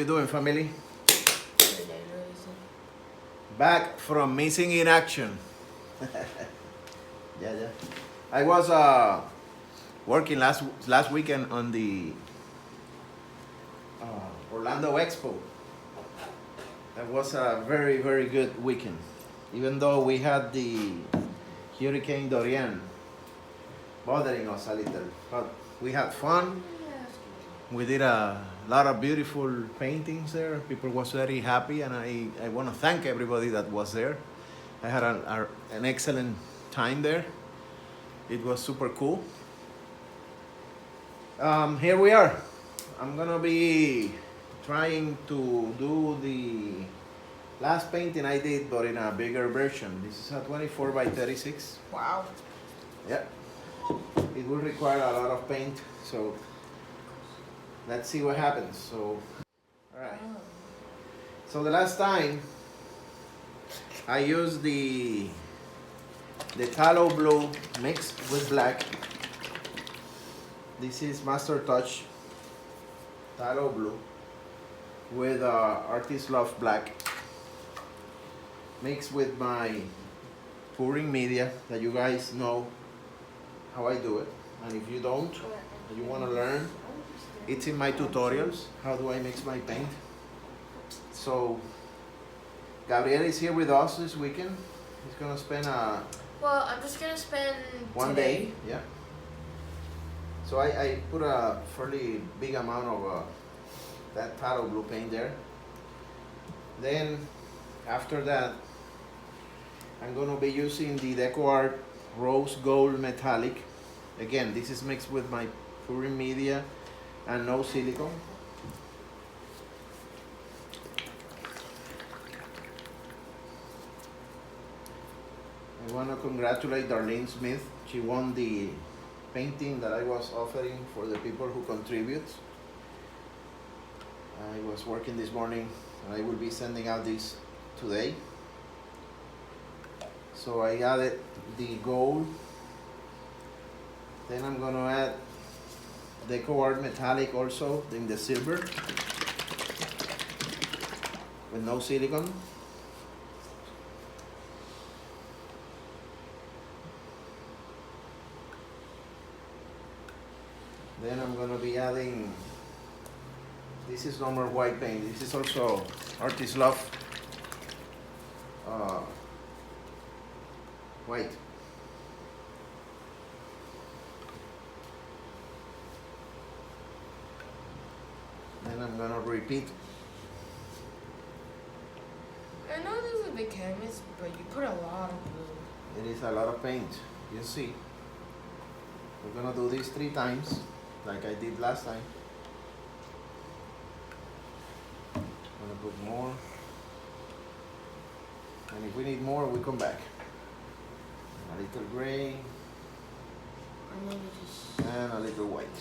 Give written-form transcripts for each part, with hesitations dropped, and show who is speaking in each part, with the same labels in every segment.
Speaker 1: doing, family? Back from missing in action. Yeah. I was working last weekend on the Orlando Expo. That was a very, very good weekend. Even though we had the Hurricane Dorian bothering us a little, but we had fun. We did a lot of beautiful paintings there. People was very happy, and I want to thank everybody that was there. I had an excellent time there. It was super cool. Here we are. I'm gonna be trying to do the last painting I did, but in a bigger version. This is a 24 by 36.
Speaker 2: Wow.
Speaker 1: Yeah. It will require a lot of paint, so let's see what happens. So, all right. So the last time I used the tallow blue mixed with black. This is Master Touch tallow blue with Artist Love black mixed with my pouring media that you guys know how I do it, and if you don't, you want to learn, it's in my tutorials. How do I mix my paint? So Gabriel is here with us this weekend. He's gonna spend
Speaker 2: Well, I'm just gonna spend
Speaker 1: one
Speaker 2: today.
Speaker 1: day. Yeah. So I put a fairly big amount of that tallow blue paint there. Then after that, I'm gonna be using the DecoArt Rose Gold Metallic. Again, this is mixed with my pouring media and no silicone. I want to congratulate Darlene Smith. She won the painting that I was offering for the people who contribute. I was working this morning, and I will be sending out this today. So I added the gold. Then I'm gonna add DecoArt Metallic also in the silver with no silicone. Then I'm gonna be adding, this is normal white paint. This is also Artist Love white. Then I'm gonna repeat.
Speaker 2: I know this is a big canvas, but you put a lot of blue.
Speaker 1: It is a lot of paint. You see. We're gonna do this 3 times, like I did last time. I'm gonna put more. And if we need more, we come back. A little gray
Speaker 2: And then you just...
Speaker 1: and a little white.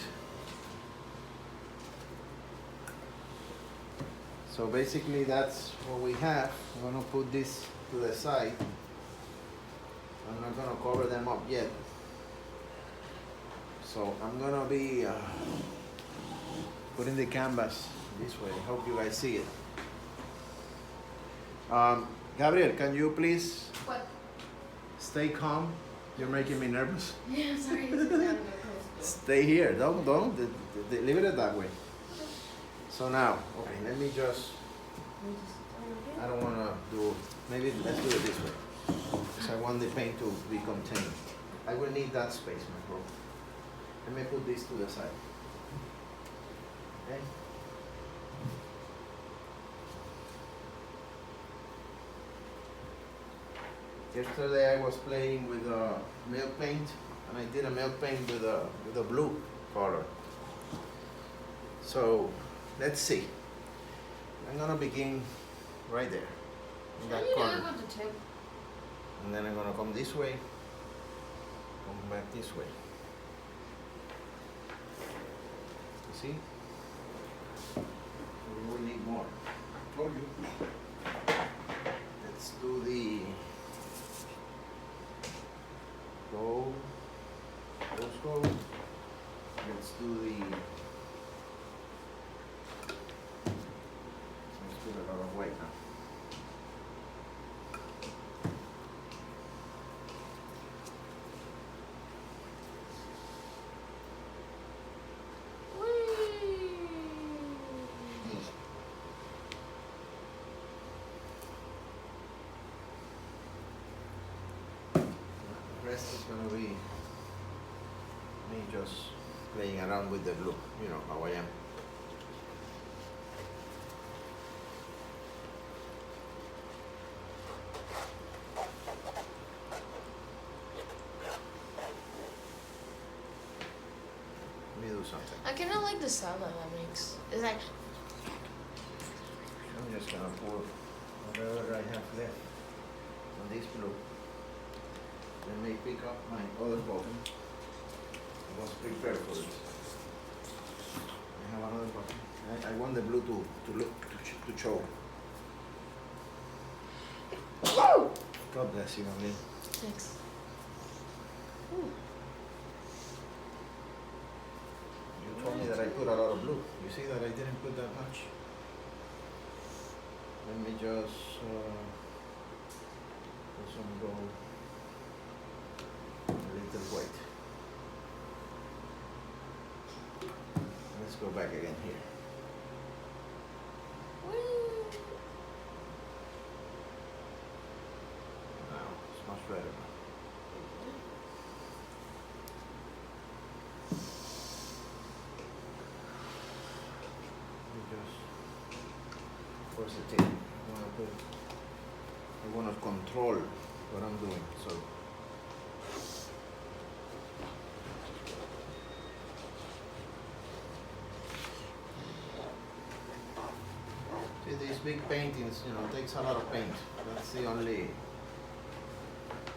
Speaker 1: So basically that's what we have. I'm gonna put this to the side. I'm not gonna cover them up yet. So I'm gonna be putting the canvas this way. I hope you guys see it. Gabriel, can you please
Speaker 2: What?
Speaker 1: stay calm? You're making me nervous.
Speaker 2: Yeah, sorry. This is not close.
Speaker 1: Stay here. Don't. Leave it that way. So now, okay, let me just. I don't want to do. Maybe let's do it this way. Because I want the paint to be contained. I will need that space, my bro. Let me put this to the side. Okay. Yesterday I was playing with milk paint, and I did a milk paint with a blue color. So let's see. I'm gonna begin right there in that corner,
Speaker 2: With the tip.
Speaker 1: and then I'm gonna come this way, come back this way. You see? We will need more. I told you. Let's do the gold. Rose gold. Let's do the gonna be me just playing around with the blue. You know how I am. Let me do something.
Speaker 2: I kind of like the sound that makes. It's like.
Speaker 1: I'm just gonna pour whatever I have left on this blue. Let me pick up my other bottle. I was prepared for it. I have another bottle. I want the blue to show. God bless you, Gabriel.
Speaker 2: Thanks.
Speaker 1: You told me that I put a lot of blue. You see that I didn't put that much. Let me just put some gold, a little white. Let's go back again here. Now it's much better now. Where's the tip? I want to control what I'm doing. So see, these big paintings, takes a lot of paint. That's the only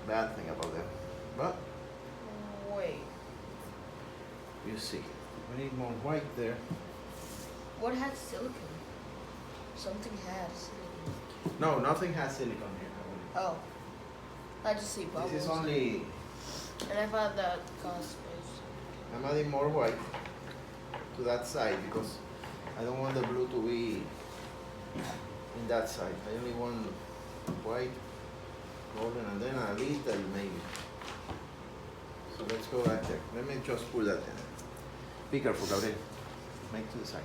Speaker 1: bad thing about them. But
Speaker 2: Wait.
Speaker 1: you see, we need more white there.
Speaker 2: What has silicone? Something had silicone.
Speaker 1: No, nothing has silicone here.
Speaker 2: Oh. I just see bubbles.
Speaker 1: This is only.
Speaker 2: And I thought that cost space.
Speaker 1: I'm adding more white to that side because I don't want the blue to be in that side. I only want white, golden, and then a little maybe. So let's go right there. Let me just pull that in. Be careful, Gabriel. Make to the side.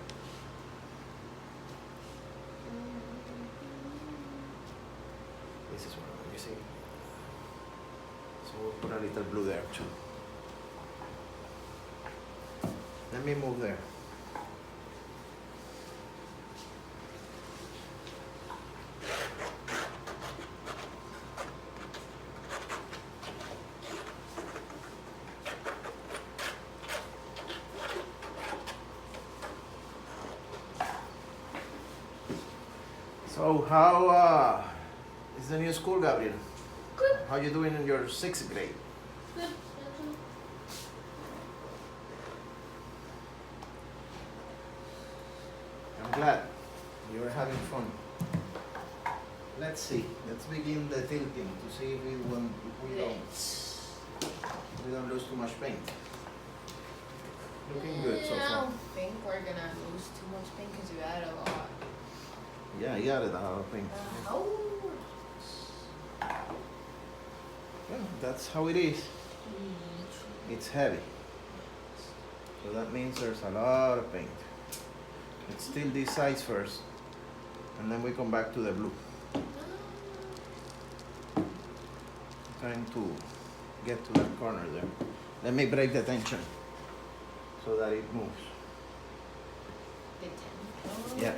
Speaker 1: This is one of them, you see? So we'll put a little blue there too. Let me move there. So how is the new school, Gabriel?
Speaker 2: Good.
Speaker 1: How you doing in your 6th grade?
Speaker 2: Good.
Speaker 1: I'm glad you're having fun. Let's see. Let's begin the tilting to see if we don't lose too much paint. Looking good so
Speaker 2: I
Speaker 1: far.
Speaker 2: don't think we're gonna lose too much paint because you added a lot.
Speaker 1: Yeah, you added a lot of paint.
Speaker 2: Oh.
Speaker 1: Well, that's how it is. It's heavy. So that means there's a lot of paint. Let's still this size first, and then we come back to the blue. Trying to get to that corner there. Let me break the tension so that it moves. Yeah.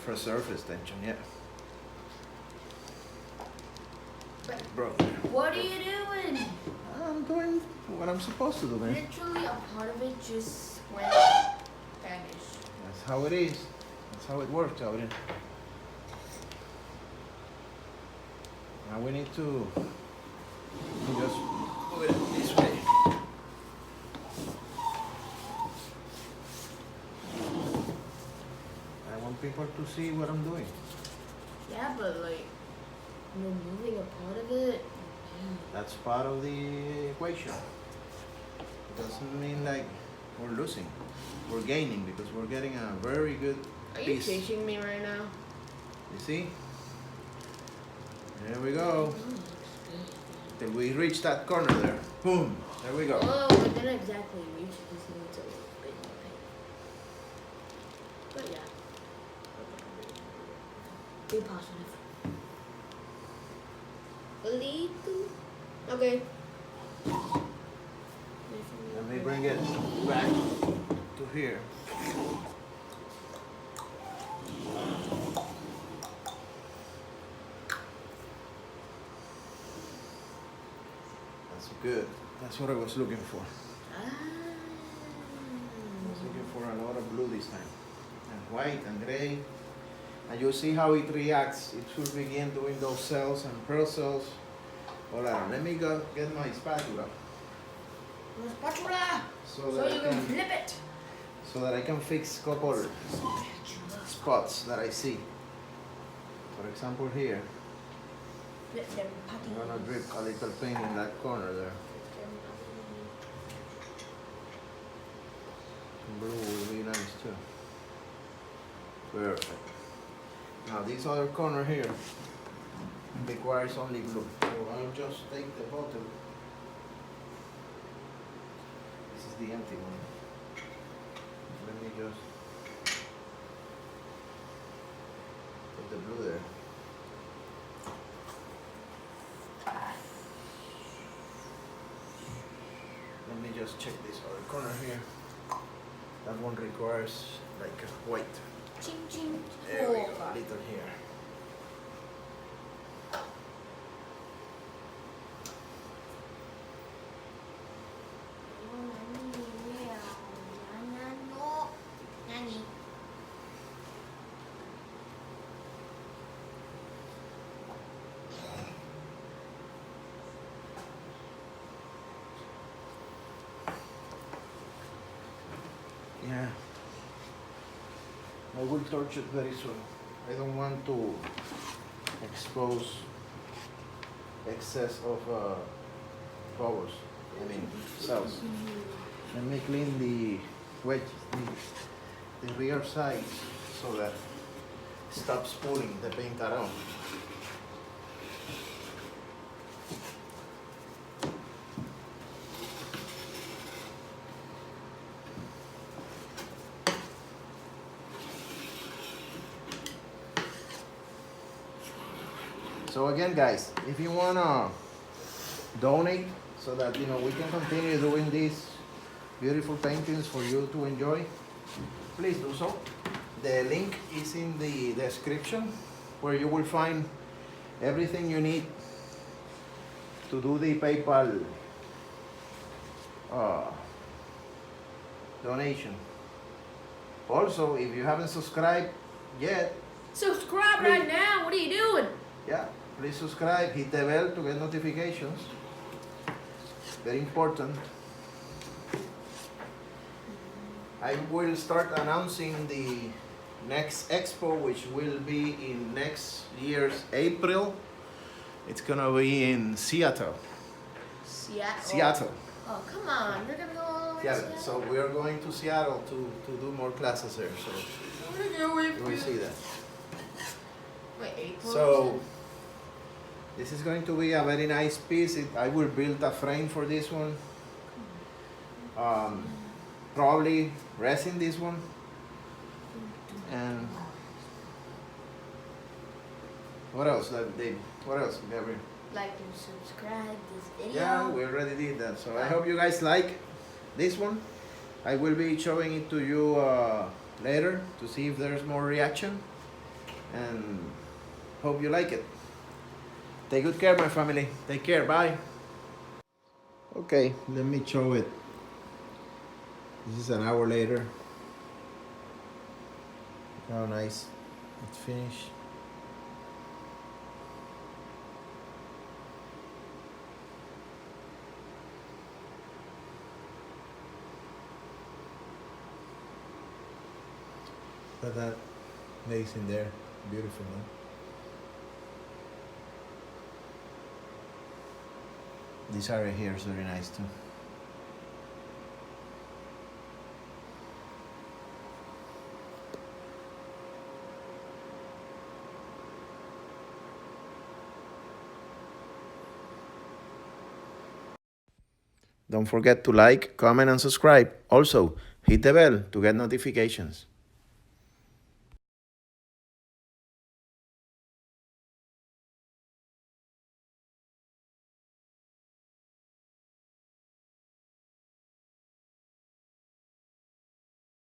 Speaker 1: For surface tension, yeah. Bro.
Speaker 2: What are you doing?
Speaker 1: I'm doing what I'm supposed to do, man.
Speaker 2: Literally a part of it just went vanished.
Speaker 1: That's how it is. That's how it works out here. Now we need to just move it this way. I want people to see what I'm doing.
Speaker 2: Yeah, but like, you're moving a part of it.
Speaker 1: That's part of the equation. It doesn't mean like we're losing. We're gaining because we're getting a very good
Speaker 2: Are you
Speaker 1: piece.
Speaker 2: teaching me right now?
Speaker 1: You see? There we go. Till we reach that corner there. Boom. There we go.
Speaker 2: Oh, I didn't exactly reach it because it needs a little bit more paint. But yeah. Be positive. A little. Okay.
Speaker 1: Let me bring it back to here. That's good. That's what I was looking for. I was looking for a lot of blue this time. And white and gray. And you see how it reacts. It should begin doing those cells and pearl cells. Hold on. Let me go get my spatula.
Speaker 2: The spatula!
Speaker 1: So
Speaker 2: So
Speaker 1: that
Speaker 2: you
Speaker 1: I
Speaker 2: can
Speaker 1: can,
Speaker 2: flip it!
Speaker 1: so that I can fix a couple spots that I see. For example here.
Speaker 2: Flip them
Speaker 1: I'm gonna drip a little paint in that corner there. Blue will be nice too. Perfect. Now this other corner here requires only blue. So I'll just take the bottle. This is the empty one. Let me just put the blue there. Let me just check this other corner here. That one requires like a white.
Speaker 2: Ching ching.
Speaker 1: There we go, a little here. Yeah. I will torch it very soon. I don't want to expose excess of bubbles, I mean cells. Let me clean the wedges, the rear sides, so that it stops pulling the paint around. So again, guys, if you wanna donate so that we can continue doing these beautiful paintings for you to enjoy, please do so. The link is in the description, where you will find everything you need to do the PayPal donation. Also, if you haven't subscribed yet,
Speaker 2: Subscribe right now! What are you doing?
Speaker 1: yeah, please subscribe, hit the bell to get notifications. Very important. I will start announcing the next Expo, which will be in next year's April. It's gonna be in Seattle. Seattle.
Speaker 2: Oh, come on. You're gonna go all the way to
Speaker 1: Seattle.
Speaker 2: Seattle?
Speaker 1: So we are going to Seattle to do more classes there. So
Speaker 2: I'm gonna go with
Speaker 1: you will see that.
Speaker 2: Wait, April?
Speaker 1: So this is going to be a very nice piece. I will build a frame for this one. Probably resin this one. And what else, Dave? What else, Gabriel?
Speaker 2: Like and subscribe this video.
Speaker 1: Yeah, we already did that. So I hope you guys like this one. I will be showing it to you later to see if there's more reaction. And hope you like it. Take good care, my family. Take care. Bye. Okay, let me show it. This is an hour later. How nice it's finished. Got that lace in there. Beautiful, man. This area here is very nice too. Don't forget to like, comment, and subscribe. Also, hit the bell to get notifications.